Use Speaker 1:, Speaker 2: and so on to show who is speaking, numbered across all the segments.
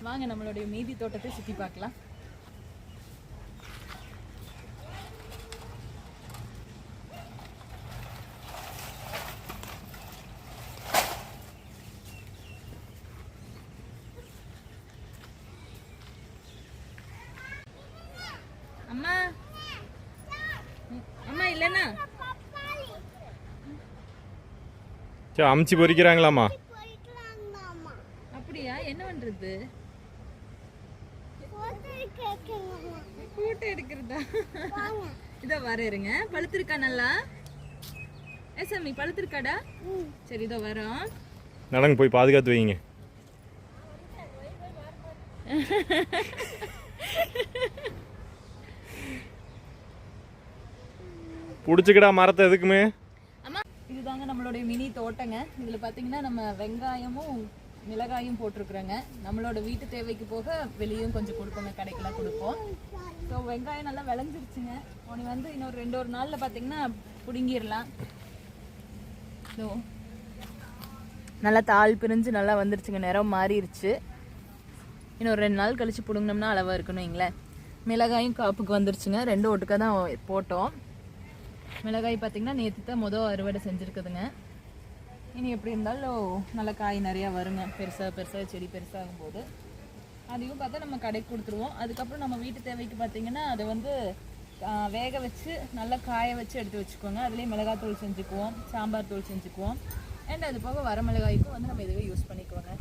Speaker 1: வாங்க நம்மளுடைய மீதி தோட்டத்தை சுற்றி பார்க்கலாம். அம்மா அம்மா இல்லைன்னா
Speaker 2: அமுச்சு பொறிக்கிறாங்களாம்மா?
Speaker 1: அப்படியா? என்ன பண்றது? போட்டோ எடுக்கிறதா? இதோ வர இருங்க. பழுத்திருக்கா நல்லா? சாமி பழுத்திருக்காடா? சரி இதோ வரோம்.
Speaker 2: நடங்க போய் பாதுகாத்து வைங்க. புடிச்சுக்கடா மரத்தை எதுக்குமே.
Speaker 1: இதுதாங்க நம்மளுடைய மினி தோட்டங்க. இதுல பாத்தீங்கன்னா நம்ம வெங்காயமும் மிளகாயும் போட்டிருக்கிறோங்க. நம்மளோட வீட்டு தேவைக்கு போக வெளியும் கொஞ்சம் கொடுப்போங்க, கடைக்கெல்லாம் கொடுப்போம். ஸோ வெங்காயம் நல்லா விளைஞ்சிருச்சுங்க. உனக்கு வந்து இன்னொரு 2 நாள்ல பாத்தீங்கன்னா பிடுங்கிடலாம். ஸோ நல்லா தாள் பிரிஞ்சு நல்லா வந்துருச்சுங்க, நிறம் மாறிடுச்சு. இன்னொரு 2 நாள் கழிச்சு பிடுங்கினோம்னா அளவாக இருக்கணும் வைங்களேன். மிளகாயும் காப்புக்கு வந்துருச்சுங்க. 2 ஒட்டுக்காக தான் போட்டோம். மிளகாய் பார்த்திங்கன்னா நேற்று தான் அறுவடை செஞ்சுருக்குதுங்க. இனி எப்படி இருந்தாலும் நல்லா காய் நிறையா வருங்க. பெருசாக செடி பெருசாகும் போது அதையும் பார்த்தா நம்ம கடைக்கு கொடுத்துருவோம். அதுக்கப்புறம் நம்ம வீட்டு தேவைக்கு பார்த்திங்கன்னா அதை வந்து வேக வச்சு நல்லா காய வச்சு எடுத்து வச்சுக்கோங்க. அதுலேயே மிளகாத்தூள் செஞ்சுக்குவோம், சாம்பார் தூள் செஞ்சுக்குவோம். அண்ட் அது போக வர மிளகாய்க்கும் வந்து நம்ம இதுவே யூஸ் பண்ணிக்குவோங்க.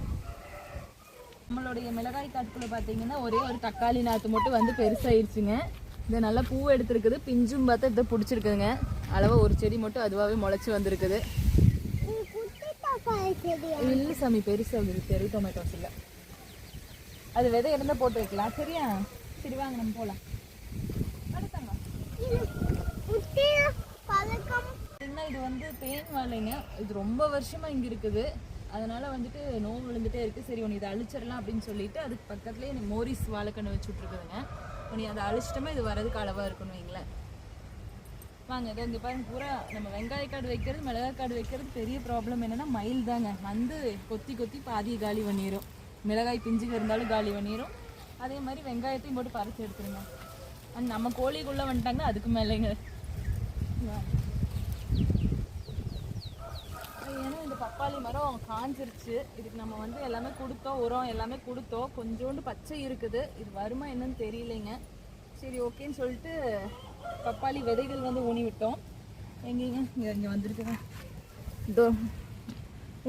Speaker 1: நம்மளுடைய மிளகாய் காட்டுக்குள்ளே பார்த்தீங்கன்னா ஒரே ஒரு தக்காளி நாற்று மட்டும் வந்து பெருசாகிடுச்சுங்க. இது நல்லா பூ எடுத்துருக்குது, பிஞ்சும் பார்த்தா இதை பிடிச்சிருக்குதுங்க. அளவாக ஒரு செடி மட்டும் அதுவாகவே முளைச்சி வந்திருக்குது. இல்லை சாமி பெருசாக பெரிய டொமேட்டோஸ் இல்லை. அது விதை இருந்தால் போட்டு வைக்கலாம். சரியா? சரி வாங்க நம்ம போகலாம். இது வந்து தேன் வாழைங்க. இது ரொம்ப வருஷமாக இங்கே இருக்குது. அதனால வந்துட்டு நோவு விழுந்துட்டே இருக்குது. சரி உனக்கு இதை அழிச்சிடலாம் அப்படின்னு சொல்லிட்டு அதுக்கு பக்கத்துலேயே எனக்கு மோரிஸ் வாழைக்கண்ணு வச்சு விட்ருக்குதுங்க. நீ அதை அழிச்சிட்டோமா இது வரதுக்கு அளவாக இருக்கணும் வைங்களேன். வாங்க இதை இங்கே பாருங்க. பூரா நம்ம வெங்காய காடு வைக்கிறது, மிளகாய் காடு வைக்கிறது பெரிய ப்ராப்ளம் என்னென்னா மயில் தாங்க. வந்து கொத்தி கொத்தி பாதியை காலி பண்ணிடும். மிளகாய் பிஞ்சுக்கு இருந்தாலும் காலி பண்ணிடும். அதே மாதிரி வெங்காயத்தையும் போட்டு பறிச்சு எடுத்துருங்க. அண்ட் நம்ம கோழிக்குள்ளே வந்துட்டாங்க அதுக்கு மேலேங்க. ஏன்னா இந்த பப்பாளி மரம் காஞ்சிருச்சு. இதுக்கு நம்ம வந்து எல்லாமே கொடுத்தோம், உரம் எல்லாமே கொடுத்தோம். கொஞ்சோண்டு பச்சை இருக்குது. இது வருமா என்னன்னு தெரியலைங்க. சரி ஓகேன்னு சொல்லிட்டு பப்பாளி விதைகள் வந்து ஊனி விட்டோம். எங்கேங்க இங்கே வந்துருக்குங்க. இதோ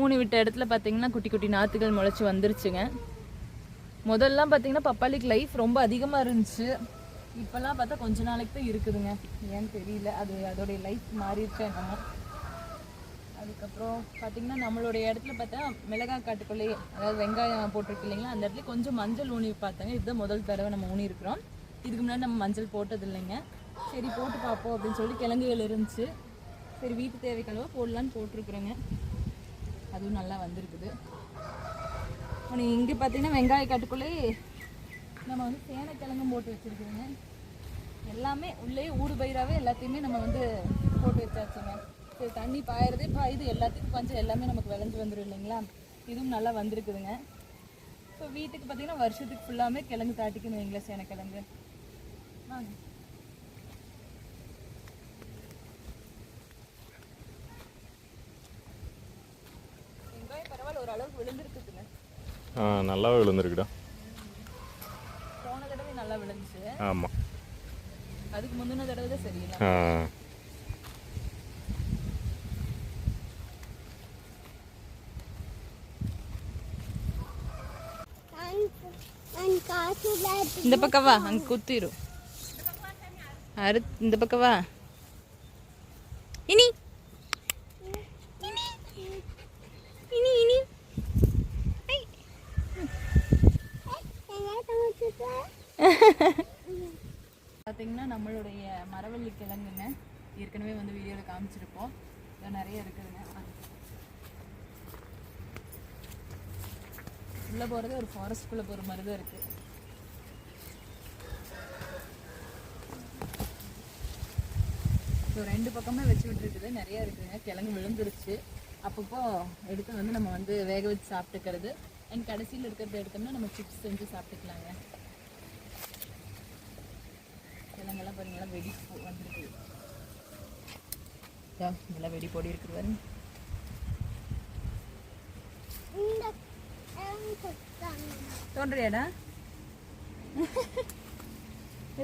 Speaker 1: ஊனி விட்ட இடத்துல பார்த்தீங்கன்னா குட்டி குட்டி நாற்றுகள் முளைச்சி வந்துருச்சுங்க. முதல்லாம் பார்த்தீங்கன்னா பப்பாளிக்கு லைஃப் ரொம்ப அதிகமாக இருந்துச்சு. இப்போல்லாம் பார்த்தா கொஞ்ச நாளைக்கு தான் இருக்குதுங்க. ஏன்னு தெரியல, அது அதோடைய லைஃப் மாறிடுச்சா என்னமோ. அதுக்கப்புறம் பார்த்திங்கன்னா நம்மளுடைய இடத்துல பார்த்தா மிளகாய் காட்டுக்குள்ளேயே, அதாவது வெங்காயம் போட்டிருக்கு இல்லைங்களா, அந்த இடத்துல கொஞ்சம் மஞ்சள் ஊனி பார்த்தாங்க. இதுதான் முதல் தடவை நம்ம ஊனி இருக்கிறோம். இதுக்கு முன்னாடி நம்ம மஞ்சள் போட்டது இல்லைங்க. சரி போட்டு பார்ப்போம் அப்படின்னு சொல்லி கிழங்குகள் இருந்துச்சு. சரி வீட்டு தேவைக்களவு போடலான்னு போட்டிருக்குறோங்க. அதுவும் நல்லா வந்திருக்குது. இங்கே பார்த்தீங்கன்னா வெங்காய காட்டுக்குள்ளேயே நம்ம வந்து சேனைக்கிழங்கும் போட்டு வச்சுருக்குறோங்க. எல்லாமே உள்ளே ஊடு பயிராகவே எல்லாத்தையுமே நம்ம வந்து போட்டு வச்சாச்சுங்க. சரி தண்ணி பாயிறதே பாயுது, எல்லாத்துக்கும் பஞ்சம் எல்லாமே நமக்கு விளைஞ்சு வந்துடும் இல்லைங்களா. இதுவும் நல்லா வந்திருக்குதுங்க. ஸோ வீட்டுக்கு பார்த்தீங்கன்னா வருஷத்துக்கு ஃபுல்லாமே கிழங்கு தாட்டிக்கணும் வைங்களா, சேனைக்கிழங்கு. வாங்க வெங்காயம் பரவாயில்ல, ஓரளவுக்கு விழுந்துருக்குதுங்க.
Speaker 2: நல்லாவே விழுந்துருக்குடா.
Speaker 1: போன தடவை நல்லா விழுந்துச்சு.
Speaker 2: ஆமாம்,
Speaker 1: அதுக்கு முந்தின தடவை தான் சரியில்லை. இந்த பக்கம் வா, அங்கே குத்திரும். இந்த பக்கம் வா. இனி பார்த்தீங்கன்னா நம்மளுடைய மரவள்ளி கிழங்குங்க. ஏற்கனவே வந்து வீடியோவில் காமிச்சிருப்போம். நிறைய இருக்குதுங்க. உள்ளே போகிறது ஒரு ஃபாரஸ்ட்குள்ளே போகிற மாதிரி தான் இருக்குது. ஸோ 2 பக்கமே வச்சு விட்டுருக்குது. நிறையா இருக்குதுங்க. கிழங்கு விழுந்துருச்சு. அப்பப்போ எடுத்து வந்து நம்ம வந்து வேக வச்சு சாப்பிட்டுக்கிறது. அண்ட் கடைசியில் இருக்கிறத எடுத்தோம்னா நம்ம சிப்ஸ் செஞ்சு சாப்பிட்டுக்கலாங்க. கிழங்கெல்லாம் பாருங்களா வெடி வந்துருக்கு. இதெல்லாம் வெடி போடி இருக்குது பாருங்க. தோன்றியாடா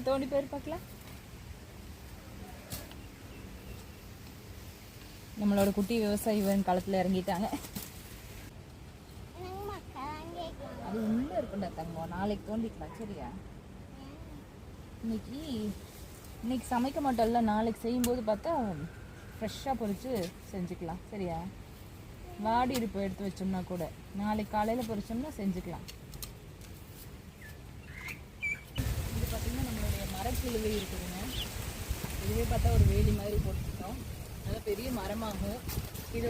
Speaker 1: தோண்டி பேர் பார்க்கலாம். நம்மளோட குட்டி விவசாயி களத்தில் இறங்கிட்டாங்க. அது உள்ள இருக்குண்டா தங்கம், நாளைக்கு தோண்டிக்கலாம் சரியா? இன்னைக்கு சமைக்க மாட்டோம்ல, நாளைக்கு செய்யும்போது பார்த்தா ஃப்ரெஷ்ஷாக பொரிச்சு செஞ்சுக்கலாம் சரியா? வாடி இருப்பு எடுத்து வச்சோம்னா கூட நாளைக்கு காலையில் பொரிச்சோம்னா செஞ்சுக்கலாம். இது பார்த்திங்கன்னா நம்மளுடைய மரக்கிழுவை இருக்குதுங்க. இதுவே பார்த்தா ஒரு வேலி மாதிரி போட்டுருக்கோம். நல்லா பெரிய மரமாகும். இது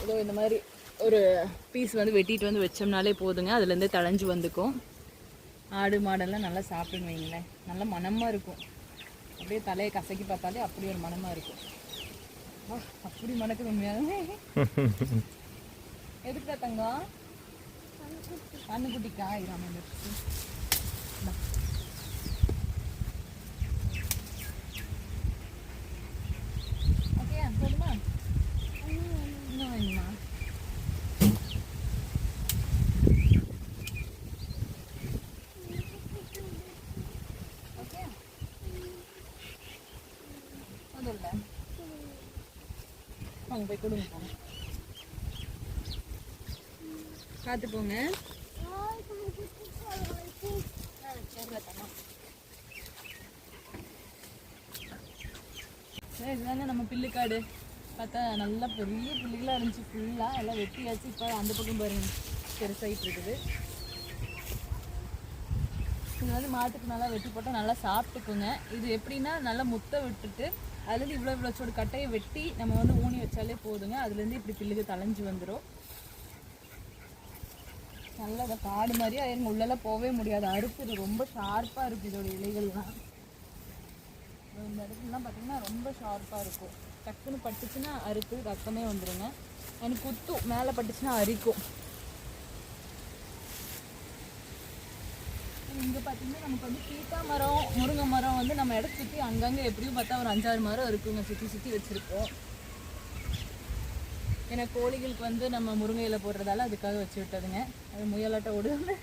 Speaker 1: ஏதோ இந்த மாதிரி ஒரு பீஸ் வெட்டிட்டு வச்சோம்னாலே போதுங்க, அதுலேருந்தே தழைஞ்சு வந்துக்கும். ஆடு மாடெல்லாம் நல்லா சாப்பிடுன்னு வைங்களேன், நல்லா மணமாக இருக்கும். அப்படியே தலையை கசக்கி பார்த்தாலே அப்படி ஒரு மணமாக இருக்கும். அப்படி மணக்குது உண்மையாகவே. எதுக்குடா தங்கம்? கண்ணுக்குட்டிக்கா இராம ஓகே போதுமா? இன்னும் வேணுமா? ஓகே அதுல்ல வாங்க போய் கொடுங்க போங்க. பார்த்து போங்க. இதுதாங்க நம்ம பில்லுக்காடு. பார்த்தா நல்லா பெரிய புள்ளிகளாக இருந்துச்சு, ஃபுல்லாக எல்லாம் வெட்டியாச்சு. இப்போ அந்த பக்கம் பாருங்க பெருசாகிட்டு இருக்குது. இது மாட்டுக்கு நல்லா வெட்டி போட்டால் நல்லா சாப்பிட்டுக்குங்க. இது எப்படின்னா நல்லா முட்டை விட்டுட்டு அதுலேருந்து இவ்வளோ சோடு கட்டையை வெட்டி நம்ம ஊனி வச்சாலே போதுங்க. அதுலேருந்து இப்படி பில்லுக்கு தளைஞ்சு வந்துடும். நல்லா அதை காடு மாதிரியே ஆயிருங்க. உள்ளெல்லாம் போகவே முடியாது, அறுப்பு ரொம்ப ஷார்ப்பாக இருக்குது இதோட இலைகள்லாம். இந்த இடத்துலலாம் பார்த்திங்கன்னா ரொம்ப ஷார்ப்பாக இருக்கும். டக்குன்னு பட்டுச்சுன்னா அறுத்து ரத்தமே வந்துடுங்க. எனக்கு குத்தும், மேலே பட்டுச்சுன்னா அரிக்கும். இங்கே பார்த்தீங்கன்னா நமக்கு சீத்தா மரம், முருங்கை மரம் நம்ம இடத்த சுற்றி அங்கங்கே எப்படியும் பார்த்தா ஒரு 5-6 மரம் இருக்குங்க, சுற்றி வச்சுருக்கோம். ஏன்னா கோழிகளுக்கு நம்ம முருங்கை இலை போடுறதால அதுக்காக வச்சு விட்டதுங்க. அது முயலாட்ட ஓடுது.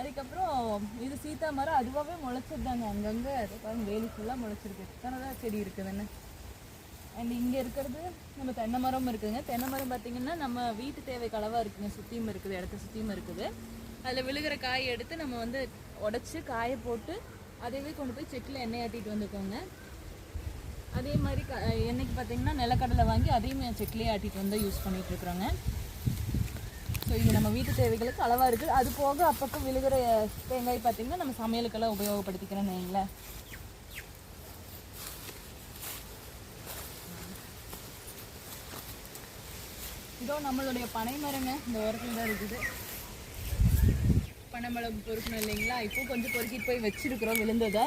Speaker 1: அதுக்கப்புறம் இது சீத்தா மரம் அதுவாகவே முளைச்சதுதாங்க. அங்கங்கே அதுக்காக வேலி ஃபுல்லாக முளைச்சிருக்கு. எத்தனை செடி இருக்குதுன்னு. அண்ட் இங்கே இருக்கிறது நம்ம தென்னை மரம் இருக்குதுங்க. தென்னை மரம் பார்த்திங்கன்னா நம்ம வீட்டு தேவைக்கு அளவாக இருக்குங்க. சுற்றியும் இருக்குது, இடத்த சுற்றியும் இருக்குது. அதில் விழுகிற காயை எடுத்து நம்ம உடச்சி காயை போட்டு அதைவே கொண்டு போய் செக்கில் எண்ணெய் ஆட்டிட்டு வந்துக்கோங்க. அதே மாதிரி எண்ணெய்க்கு பார்த்திங்கன்னா நிலக்கடலை வாங்கி அதையும் செக்கிலே ஆட்டிட்டு யூஸ் பண்ணிகிட்டு இருக்கிறோங்க. ஸோ இது நம்ம வீட்டு தேவைகளுக்கு அளவாக இருக்குது. அது போக அப்பப்போ விழுகிற தேங்காய் பார்த்திங்கன்னா நம்ம சமையலுக்கெல்லாம் உபயோகப்படுத்திக்கிறோன்னு வைங்களேன். இதோ நம்மளுடைய பனை மரங்க இந்த ஓரத்தில் தான் இருக்குது. பனைமரம் பொறுக்கணும் இல்லைங்களா? இப்போ கொஞ்சம் பொறுக்கிட்டு போய் வச்சுருக்குறோம் விழுந்ததை.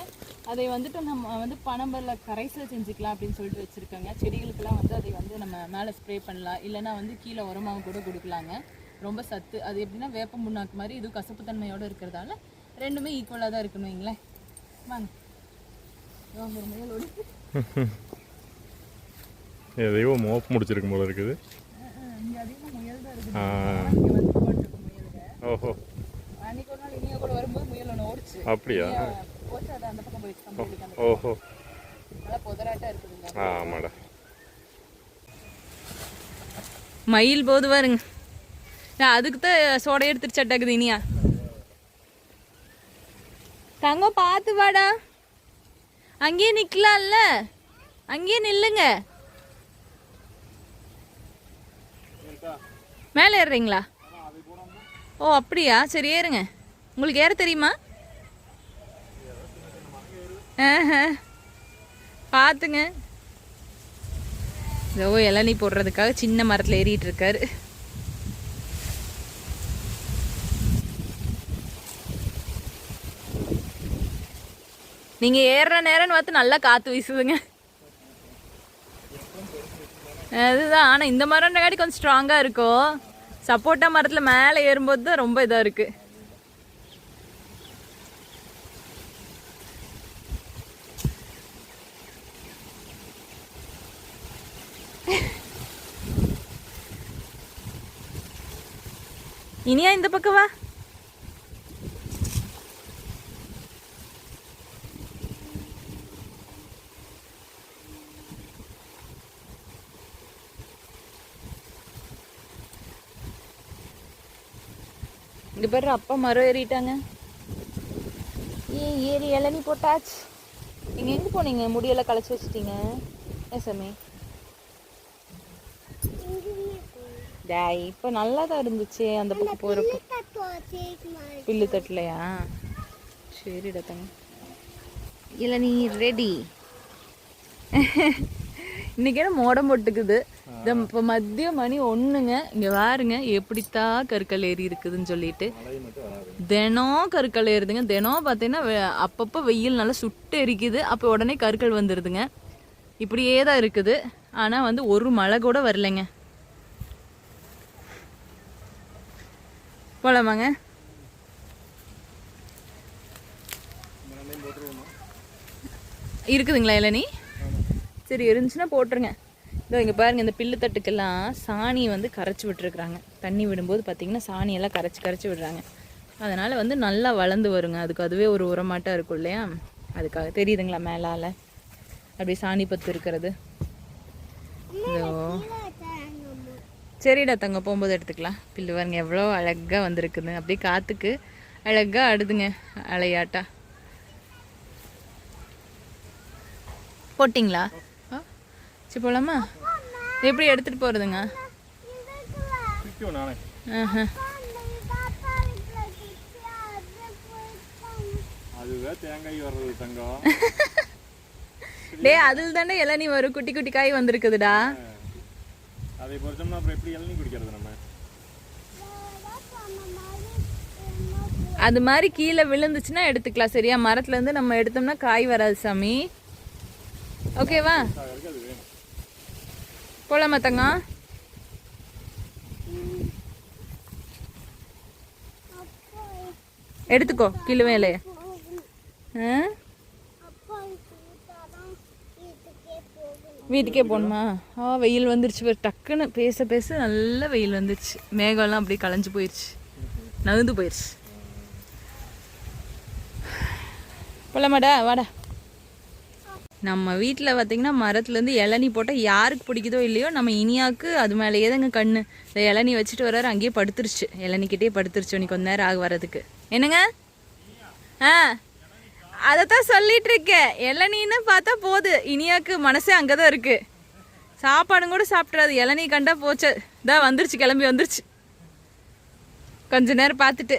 Speaker 1: அதை நம்ம பனைமரில் கரைசல் செஞ்சுக்கலாம் அப்படின்னு சொல்லிட்டு வச்சுருக்கோங்க. செடிகளுக்கெல்லாம் அதை நம்ம மேலே ஸ்ப்ரே பண்ணலாம், இல்லைனா கீழே உரமாக கூட கொடுக்கலாங்க. ரொம்ப சத்து. அது எப்படின்னா வேப்ப முன்னாக்கு மாதிரி இதுவும் கசப்பு தன்மையோடு இருக்கிறதால ரெண்டுமே ஈக்குவலாக தான் இருக்கணும் வைங்களேன். வாங்க ஒரு முயலோடு
Speaker 2: எதையோ மோப்பு முடிச்சிருக்கும் போல இருக்குது.
Speaker 1: இங்கே அதிகமாக முயல் தான் இருக்குது.
Speaker 2: ஓஹோ,
Speaker 1: அன்னைக்கு ஒரு நாள் இனியா கூட வரும்போது முயல் ஒன்று ஓடிச்சு.
Speaker 2: அப்படியா?
Speaker 1: போச்சு, அது அந்த பக்கம் போயிடுச்சு.
Speaker 2: ஓஹோ,
Speaker 1: நல்லா பொதராட்டா இருக்குதுங்க.
Speaker 2: ஆமாடா.
Speaker 1: மயில் போது பாருங்க. அதுக்கு தான் சோடை எடுத்துட்டு சட்டாக்குது இனியா. தங்கம் பார்த்து வாடா, அங்கேயே நிக்கலாம்ல, அங்கேயே நில்லுங்க. மேலே ஏறுறீங்களா? ஓ அப்படியா, சரி ஏறுங்க. உங்களுக்கு ஏற தெரியுமா? பார்த்துங்க. இதோ இளநீ போடுறதுக்காக சின்ன மரத்தில் ஏறிட்டு இருக்காரு. நீங்கள் ஏறுற நேரம்னு பார்த்து நல்லா காற்று வீசுதுங்க. அதுதான். ஆனால் இந்த மரம்ன்றகாட்டி கொஞ்சம் ஸ்ட்ராங்காக இருக்கும். சப்போட்டா மரத்துல மேலே ஏறும்போது தான் ரொம்ப இதா இருக்கு. இனியா இந்த பக்கம் வா. இங்க பாரு அப்பா மரம் ஏறிட்டாங்க. ஏறி இளநீ போட்டாச்சு. நீங்க எங்க போனீங்க? முடியெல்லாம் களைச்சு வச்சிட்டீங்க. ஏசாமி டேய் இப்ப நல்லா தான் இருந்துச்சு அந்த பக்கம் போறப்ப. பில்லு தட்டலையா? சரிடா தங்க. இளநீ ரெடி. இன்னைக்கு என்ன மோடம் போட்டுக்குது. இப்போ மதிய மணி 1ங்க. இங்க பாருங்க எப்படித்தான் கற்கள் ஏறி இருக்குதுன்னு சொல்லிட்டு தினம் கற்கள் ஏறுதுங்க. தினம் பார்த்தீங்கன்னா அப்பப்போ வெயில் நல்லா சுட்டு எரிக்குது, அப்போ உடனே கற்கள் வந்துடுதுங்க. இப்படியே தான் இருக்குது. ஆனால் வந்து ஒரு மழை கூட வரலைங்க. போலாமாங்க? இருக்குதுங்களா இளநீ? சரி இருந்துச்சுன்னா போட்டுருங்க. இதோ இங்கே பாருங்க, இந்த பில்லு தட்டுக்கெல்லாம் சாணி வந்து கரைச்சி விட்டுருக்குறாங்க. தண்ணி விடும்போது பார்த்தீங்கன்னா சாணியெல்லாம் கரைச்சி விடுறாங்க. அதனால் வந்து நல்லா வளர்ந்து வருங்க. அதுக்கு அதுவே ஒரு உரமாட்டாக இருக்கும் இல்லையா? அதுக்காக தெரியுதுங்களா மேலால் அப்படியே சாணி பத்து இருக்கிறது. இதோ சரிடா தங்க, போகும்போது எடுத்துக்கலாம். பில்லு பாருங்க எவ்வளோ அழகாக வந்திருக்குது. அப்படியே காற்றுக்கு அழகாக ஆடுதுங்க அலையாட்டா. போட்டிங்களா? சரி போகலாமா? எப்படி எடுத்துகிட்டு போகிறதுங்க? டே அதில் தானே இளநீ வரும். குட்டி குட்டி காய் வந்திருக்குதுடா.
Speaker 2: அதை பொறுத்தோம்னா அப்புறம் எப்படி இளநீ குடிக்கிறது நம்ம?
Speaker 1: அது மாதிரி கீழே விழுந்துச்சுன்னா எடுத்துக்கலாம். சரியா? மரத்துல இருந்து நம்ம எடுத்தோம்னா காய் வராது சாமி. ஓகேவா? போலாமா தங்கம்? எடுத்துக்கோ கீழே வேலைய. வீட்டுக்கே போகணுமா? வெயில் வந்துருச்சு. டக்குன்னு பேச பேச நல்ல வெயில் வந்துருச்சு. மேகம்லாம் அப்படியே களைஞ்சு போயிடுச்சு, நகுந்து போயிடுச்சு. போலாமாடா? வாடா. நம்ம வீட்டில் பார்த்திங்கன்னா மரத்துலேருந்து இளநீ போட்டால் யாருக்கு பிடிக்குதோ இல்லையோ, நம்ம இனியாவுக்கு அது மேலேயே தாங்க கண்ணு. இந்த இளநீ வச்சுட்டு வர்றாரு, அங்கேயே படுத்துருச்சு. இளநிக்கிட்டே படுத்துருச்சு. நீ கொஞ்ச நேரம் ஆக வர்றதுக்கு. என்னங்க? அதைத்தான் சொல்லிட்டு இருக்கேன். இளநீன்னு பார்த்தா போகுது. இனியாவுக்கு மனசே அங்கே தான் இருக்குது. சாப்பாடும் கூட சாப்பிட்றாது. இளநீ கண்டா போச்சு. இதான் வந்துருச்சு, கிளம்பி வந்துருச்சு. கொஞ்ச நேரம் பார்த்துட்டு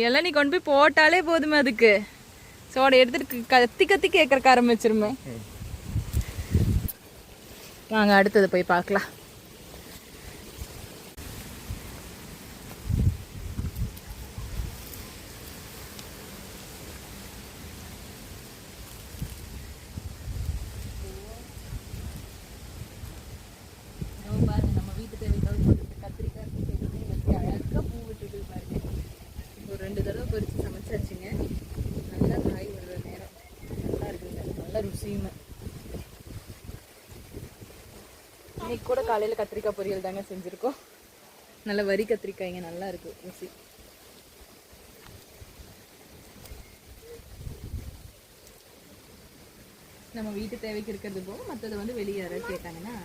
Speaker 1: இளநீ கொண்டு போய் போட்டாலே போதுமே. அதுக்கு சோடை எடுத்துட்டு கத்தி கத்தி கேட்கறக்க ஆரம்பிச்சிருமே. வாங்க அடுத்தது போய் பார்க்கலாம். நம்ம வீட்டு தேவைக்காக கத்திரிக்காய் அழகா பூ விட்டுட்டு பாருங்க. ஒரு 2 தடவை பறிச்சு சமைச்சாச்சுங்க. நல்லா காய் விடுற நேரம். நல்லா இருக்குங்க, நல்லா ருசியுமே. இன்னைக்கு கூட காலையில் கத்திரிக்காய் பொரியல் தாங்க செஞ்சுருக்கோம். நல்ல வரி கத்திரிக்காய்ங்க, நல்லா இருக்கு ருசி. நம்ம வீட்டு தேவைக்கு இருக்கிறது போக மற்றது வந்து வெளியே யாராவது கேட்டாங்கன்னா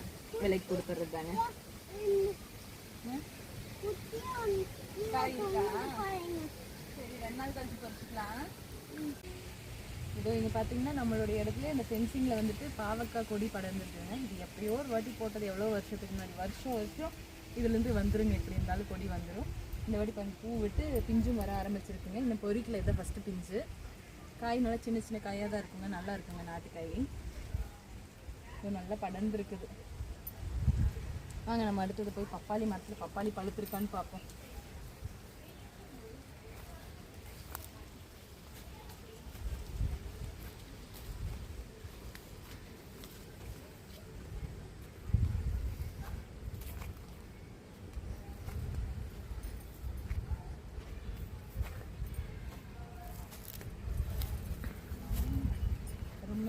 Speaker 1: விலைக்கு கொடுத்துறது தாங்க. சரி 2 நாள் கழிச்சு பறிச்சுக்கலாம். இதோ இங்கே பார்த்தீங்கன்னா நம்மளுடைய இடத்துல இந்த ஃபென்சிங்கில் வந்துட்டு பாவக்காய் கொடி படர்ந்துருக்குங்க. இது எப்பயோ ஒரு வாட்டி போட்டது, எவ்வளோ வருஷத்துக்கு முன்னாடி. வருஷம் இதுலேருந்து வந்துருங்க. எப்படி இருந்தாலும் கொடி வந்துடும். இந்த வாட்டி கொஞ்சம் பூ விட்டு பிஞ்சும் வர ஆரம்பிச்சிருக்குங்க. இந்த பொறிக்கில் இதை ஃபஸ்ட்டு பிஞ்சு. காய் நல்லா சின்ன சின்ன காயாக தான் இருக்குங்க. நல்லா இருக்குங்க நாட்டுக்காய். இது நல்லா படர்ந்துருக்குது. வாங்க நம்ம அடுத்தது போய் பப்பாளி மரத்தில் பப்பாளி பழுத்திருக்கான்னு பார்ப்போம்.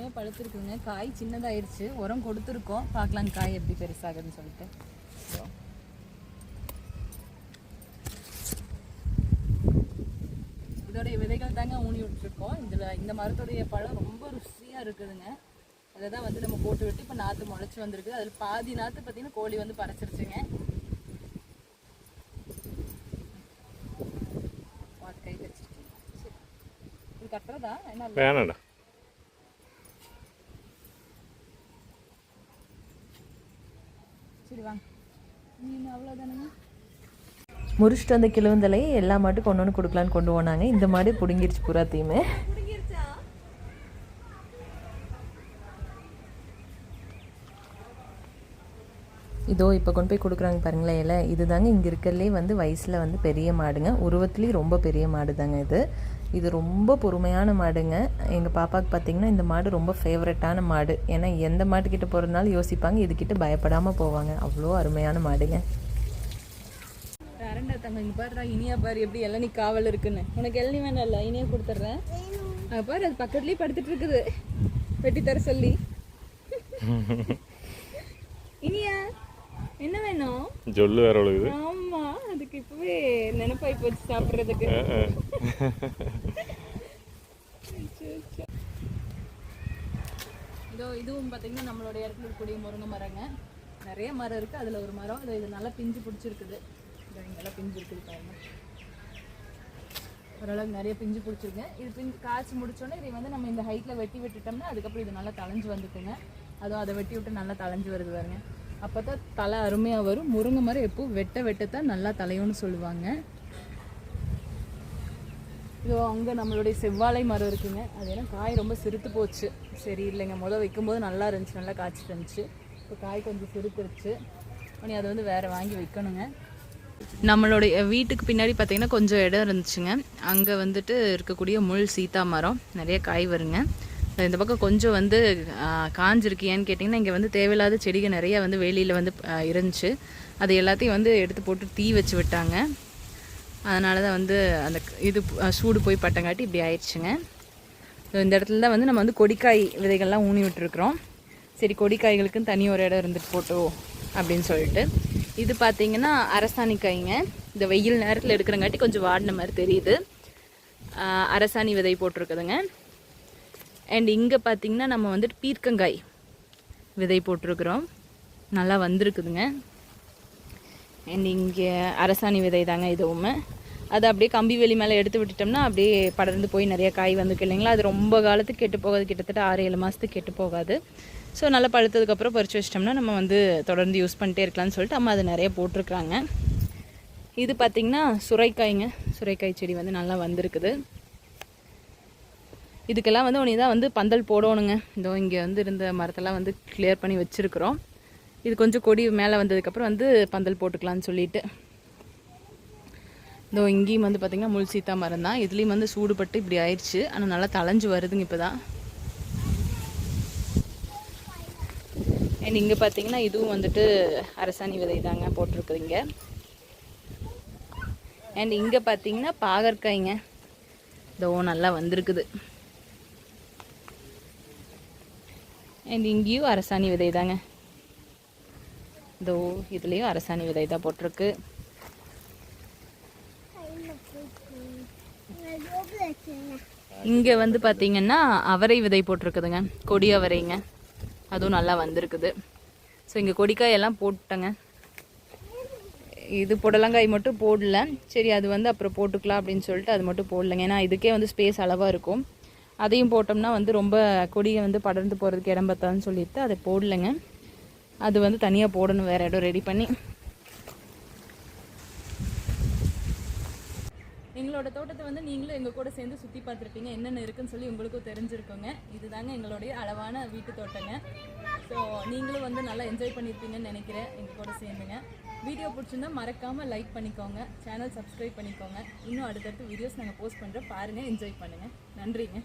Speaker 1: செம்மையாக பழுத்துருக்குங்க. காய் சின்னதாயிடுச்சு, உரம் கொடுத்துருக்கோம். பார்க்கலாம் காய் எப்படி பெருசாகுதுன்னு சொல்லிட்டு. இதோடைய விதைகள் தாங்க ஊனி விட்டுருக்கோம். இந்த மரத்துடைய பழம் ரொம்ப ருசியாக இருக்குதுங்க. அதை தான் வந்து நம்ம போட்டு விட்டு இப்போ நாற்று முளைச்சி வந்திருக்கு. அதில் பாதி நாற்று பார்த்தீங்கன்னா கோழி வந்து பறிச்சிருச்சுங்க. கை வச்சிருக்கேன். சரி, இது கட்டுறதா என்ன
Speaker 2: வேணாடா.
Speaker 1: சரி வாங்க, நீங்கள் அவ்வளோதானுங்க.
Speaker 3: முறிச்சிட்டு வந்த கிழவந்தலையை எல்லா மாட்டும் கொண்டு வந்து கொடுக்கலான்னு கொண்டு போனாங்க. இந்த மாடு பிடுங்கிருச்சு பூராத்தையுமே. இதோ இப்போ கொண்டு போய் கொடுக்குறாங்க பாருங்களேன் இலை. இது தாங்க இங்கே இருக்கிறதுலே வந்து வயசில் வந்து பெரிய மாடுங்க. உருவத்துலேயும் ரொம்ப பெரிய மாடு தாங்க இது ரொம்ப பொறுமையான மாடுங்க. எங்கள் பாப்பாவுக்கு பார்த்திங்கன்னா இந்த மாடு ரொம்ப ஃபேவரட்டான மாடு. ஏன்னா எந்த மாட்டுக்கிட்ட போகிறதுனாலும் யோசிப்பாங்க, இதுக்கிட்ட பயப்படாமல் போவாங்க. அவ்வளோ அருமையான மாடுங்க.
Speaker 1: அரண்டா தங்க, இங்கே பாருடா இனியா பாரு எப்படி இளநீ காவல் இருக்குன்னு. உனக்கு இளநீ வேணாம் இல்லை, இனியா கொடுத்துட்றேன். பாரு அது பக்கத்துலேயே படுத்துட்டு இருக்குது, வெட்டி தர சொல்லி. இனியா என்ன வேணும்
Speaker 2: சொல்லு வேற உழுகுது.
Speaker 1: ஆமா, அதுக்கு இப்பவே நினைப்பாய் போச்சு சாப்பிட்றதுக்கு. இதோ இதுவும் பார்த்தீங்கன்னா நம்மளோட இடத்துல இருக்கக்கூடிய முருங்கை மரங்க. நிறைய மரம் இருக்குது, அதில் ஒரு மரம் இது நல்லா பிஞ்சு பிடிச்சிருக்குது. இங்கெல்லாம் பிஞ்சு இருக்குது பாருங்க, ஓரளவுக்கு நிறைய பிஞ்சு பிடிச்சிருங்க. இது பிஞ்சு காய்ச்சி முடிச்சோன்னே இதை வந்து நம்ம இந்த ஹைட்டில் வெட்டி விட்டுட்டோம்னா அதுக்கப்புறம் இது நல்லா தளைஞ்சு வந்துக்குங்க. அதுவும் அதை வெட்டி விட்டு நல்லா தளைஞ்சு வருது பாருங்க. அப்போ தான் தலை அருமையாக வரும். முருங்கை மரம் எப்போது வெட்டத்தான் நல்லா தலையும்னு சொல்லுவாங்க. இதோ அங்கே நம்மளுடைய செவ்வாழை மரம் இருக்குங்க. அது ஏன்னா காய் ரொம்ப சிறுத்து போச்சு. சரி இல்லைங்க, வைக்கும்போது நல்லா இருந்துச்சு, நல்லா காய்ச்சிட்டு இருந்துச்சு. இப்போ காய் கொஞ்சம் சிறுத்துருச்சு. நீ அதை வந்து வேறு வாங்கி வைக்கணுங்க. நம்மளுடைய வீட்டுக்கு பின்னாடி பார்த்தீங்கன்னா கொஞ்சம் இடம் இருந்துச்சுங்க. அங்கே வந்துட்டு இருக்கக்கூடிய முள் சீதா மரம் நிறைய காய் வருங்க. இந்த பக்கம் கொஞ்சம் வந்து காஞ்சிருக்கு. ஏன்னு கேட்டிங்கன்னா இங்கே வந்து தேவையில்லாத செடிகள் நிறையா வந்து வேலியில் வந்து இருந்துச்சு. அது எல்லாத்தையும் வந்து எடுத்து போட்டு தீ வச்சு விட்டாங்க. அதனால தான் வந்து அந்த இது சூடு போய் பட்டங்காட்டி இப்படி ஆயிடுச்சுங்க. இந்த இடத்துல தான் வந்து நம்ம வந்து கொடிக்காய் விதைகள்லாம் ஊனி விட்டுருக்குறோம். சரி, கொடிக்காய்களுக்குன்னு தனி ஒரு இடம் இருந்துட்டு போட்டோம் அப்படின்னு சொல்லிட்டு. இது பார்த்திங்கன்னா அரசாணி காய்ங்க. இந்த வெயில் நேரத்தில் எடுக்கிறங்காட்டி கொஞ்சம் வாடின மாதிரி தெரியுது. அரசாணி விதை போட்டிருக்குதுங்க. அண்ட் இங்கே பார்த்திங்கன்னா நம்ம வந்துட்டு பீர்க்கங்காய் விதை போட்டிருக்குறோம், நல்லா வந்திருக்குதுங்க. அண்ட் இங்கே அரசாணி விதை தாங்க இதுவுமே. அதை அப்படியே கம்பி வேலி மேலே எடுத்து விட்டுட்டோம்னா அப்படியே படர்ந்து போய் நிறைய காய் வந்துருக்கு இல்லைங்களா. அது ரொம்ப காலத்துக்கு கெட்டு போகாது, கிட்டத்தட்ட 6-7 மாதத்துக்கு கெட்டு போகாது. ஸோ நல்லா பழுத்ததுக்கப்புறம் பறித்து வச்சிட்டோம்னா நம்ம வந்து தொடர்ந்து யூஸ் பண்ணிட்டே இருக்கலாம்னு சொல்லிட்டு அம்மா அது நிறைய போட்டிருக்குறாங்க. இது பார்த்திங்கன்னா சுரைக்காய்ங்க. சுரைக்காய் செடி வந்து நல்லா வந்திருக்குது. இதுக்கெல்லாம் வந்து உனி தான் வந்து பந்தல் போடணுங்க. இதோ இங்கே வந்து இருந்த மரத்தெல்லாம் வந்து கிளியர் பண்ணி வச்சுருக்குறோம். இது கொஞ்சம் கொடி மேலே வந்ததுக்கப்புறம் வந்து பந்தல் போட்டுக்கலான்னு சொல்லிட்டு. இதோ இங்கேயும் வந்து பார்த்திங்கன்னா முள் சீத்தா மரம் தான். இதுலேயும் வந்து சூடுபட்டு இப்படி ஆயிடுச்சு. ஆனால் நல்லா தளைஞ்சு வருதுங்க இப்போ தான். அண்ட் இங்கே பார்த்திங்கன்னா இதுவும் வந்துட்டு அரசாணி விதை தாங்க போட்டிருக்குதுங்க. அண்ட் இங்கே பார்த்திங்கன்னா பாகற்காய்ங்க. இதோ நல்லா வந்திருக்குது. அண்ட் இங்கேயும் அரசாணி விதை தாங்க. இதோ இதுலேயும் அரசாணி விதை தான் போட்டிருக்கு. இங்கே வந்து பார்த்திங்கன்னா அவரை விதை போட்டிருக்குதுங்க, கொடி அவரைங்க. அதுவும் நல்லா வந்திருக்குது. ஸோ இங்கே கொடிக்காய் எல்லாம் போட்டேங்க. இது புடலங்காய் மட்டும் போடல. சரி, அது வந்து அப்புறம் போட்டுக்கலாம் அப்படின்னு சொல்லிட்டு அது மட்டும் போடலைங்க. ஏன்னா இதுக்கே வந்து ஸ்பேஸ் அளவாக இருக்கும். அதையும் போட்டோம்னா வந்து ரொம்ப கொடியை வந்து படர்ந்து போகிறதுக்கு இடம் பத்தான்னு சொல்லிட்டு அதை போடலைங்க. அது வந்து தனியாக போடணும், வேறு இடம் ரெடி பண்ணி. எங்களோட தோட்டத்தை வந்து நீங்களும் எங்கள் கூட சேர்ந்து சுற்றி பார்த்துருப்பீங்க. என்னென்ன இருக்குன்னு சொல்லி உங்களுக்கும் தெரிஞ்சிருக்கோங்க. இதுதாங்க எங்களுடைய அளவான வீட்டு தோட்டங்க. ஸோ நீங்களும் வந்து நல்லா என்ஜாய் பண்ணியிருப்பீங்கன்னு நினைக்கிறேன் எங்கள் கூட சேர்ந்துங்க. வீடியோ பிடிச்சிருந்தா மறக்காமல் லைக் பண்ணிக்கோங்க, சேனல் சப்ஸ்கிரைப் பண்ணிக்கோங்க. இன்னும் அடுத்தடுத்து வீடியோஸ் நாங்கள் போஸ்ட் பண்ணுறோம், பாருங்கள், என்ஜாய் பண்ணுங்கள். நன்றிங்க.